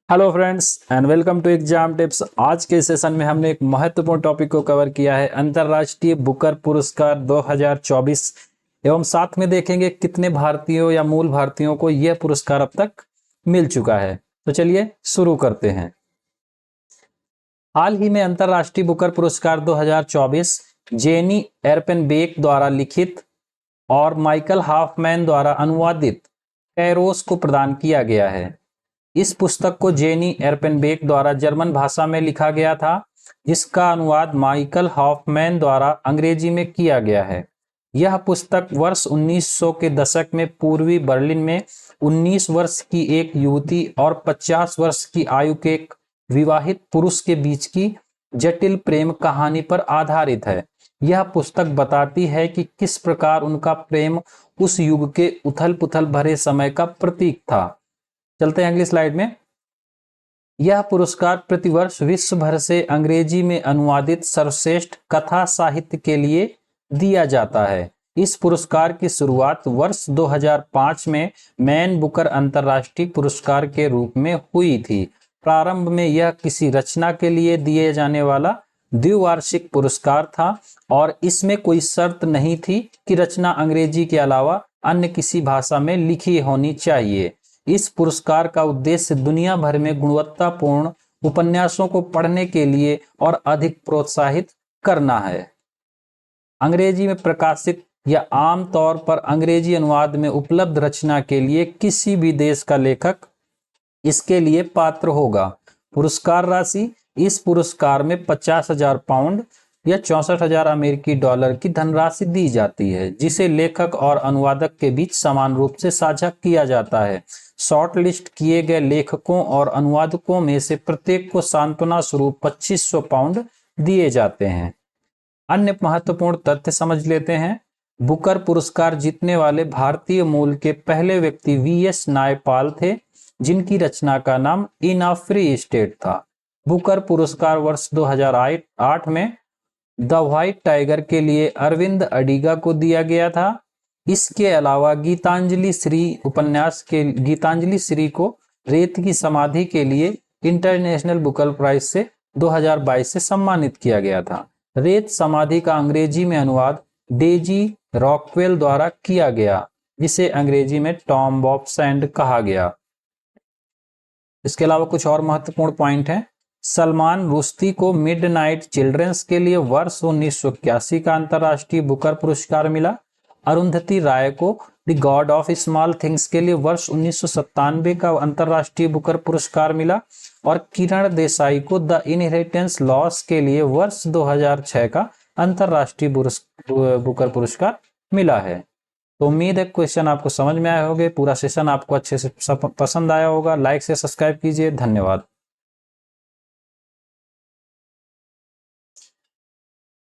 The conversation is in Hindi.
Hello friends and welcome to exam tips. आज के सेशन में हमने एक महत्वपूर्ण टॉपिक को कवर किया है, अंतर्राष्ट्रीय बुकर पुरस्कार 2024 एवं साथ में देखेंगे कितने भारतीयों या मूल भारतीयों को यह पुरस्कार अब तक मिल चुका है। तो चलिए शुरू करते हैं। हाल ही में अंतर्राष्ट्रीय बुकर पुरस्कार 2024 जेनी एर्पेनबेक द्वारा लिखित और माइकल हॉफमैन द्वारा अनुवादित कैरोस को प्रदान किया गया है। इस पुस्तक को जेनी एर्पेनबेक द्वारा जर्मन भाषा में लिखा गया था, जिसका अनुवाद माइकल हॉफमैन द्वारा अंग्रेजी में किया गया है। यह पुस्तक वर्ष 1900 के दशक में पूर्वी बर्लिन में 19 वर्ष की एक युवती और 50 वर्ष की आयु के एक विवाहित पुरुष के बीच की जटिल प्रेम कहानी पर आधारित है। यह पुस्तक बताती है कि किस प्रकार उनका प्रेम उस युग के उथल पुथल भरे समय का प्रतीक था। चलते हैं अगली स्लाइड में। यह पुरस्कार प्रतिवर्ष विश्व भर से अंग्रेजी में अनुवादित सर्वश्रेष्ठ कथा साहित्य के लिए दिया जाता है। इस पुरस्कार की शुरुआत वर्ष 2005 में मैन बुकर अंतर्राष्ट्रीय पुरस्कार के रूप में हुई थी। प्रारंभ में यह किसी रचना के लिए दिए जाने वाला द्विवार्षिक पुरस्कार था और इसमें कोई शर्त नहीं थी कि रचना अंग्रेजी के अलावा अन्य किसी भाषा में लिखी होनी चाहिए। इस पुरस्कार का उद्देश्य दुनिया भर में गुणवत्तापूर्ण उपन्यासों को पढ़ने के लिए और अधिक प्रोत्साहित करना है। अंग्रेजी में प्रकाशित या आम तौर पर अंग्रेजी अनुवाद में उपलब्ध रचना के लिए किसी भी देश का लेखक इसके लिए पात्र होगा। पुरस्कार राशि: इस पुरस्कार में 50,000 पाउंड या 64,000 अमेरिकी डॉलर की धनराशि दी जाती है, जिसे लेखक और अनुवादक के बीच समान रूप से साझा किया जाता है। शॉर्ट लिस्ट किए गए लेखकों और अनुवादकों में से प्रत्येक को सांत्वना स्वरूप 2500 पाउंड दिए जाते हैं। अन्य महत्वपूर्ण तथ्य समझ लेते हैं। बुकर पुरस्कार जीतने वाले भारतीय मूल के पहले व्यक्ति वीएस नायपाल थे, जिनकी रचना का नाम इन अ फ्री स्टेट था। बुकर पुरस्कार वर्ष 2008 में द व्हाइट टाइगर के लिए अरविंद अडिगा को दिया गया था। इसके अलावा गीतांजलि श्री उपन्यास के गीतांजलि श्री को रेत की समाधि के लिए इंटरनेशनल बुकर प्राइज से 2022 से सम्मानित किया गया था। रेत समाधि का अंग्रेजी में अनुवाद डेजी रॉकवेल द्वारा किया गया, जिसे अंग्रेजी में टॉम ऑफ सैंड कहा गया। इसके अलावा कुछ और महत्वपूर्ण पॉइंट हैं। सलमान रुश्दी को मिडनाइट चिल्ड्रंस के लिए वर्ष 1981 का अंतर्राष्ट्रीय बुकर पुरस्कार मिला। अरुंधति राय को the God of small things के लिए वर्ष 1997 का अंतर्राष्ट्रीय बुकर पुरस्कार मिला और किरण देसाई को द इनहेरिटेंस लॉस के लिए वर्ष 2006 का अंतर्राष्ट्रीय बुकर पुरस्कार मिला है। तो उम्मीद है क्वेश्चन आपको समझ में आए होंगे। पूरा सेशन आपको अच्छे से पसंद आया होगा। लाइक से सब्सक्राइब कीजिए। धन्यवाद।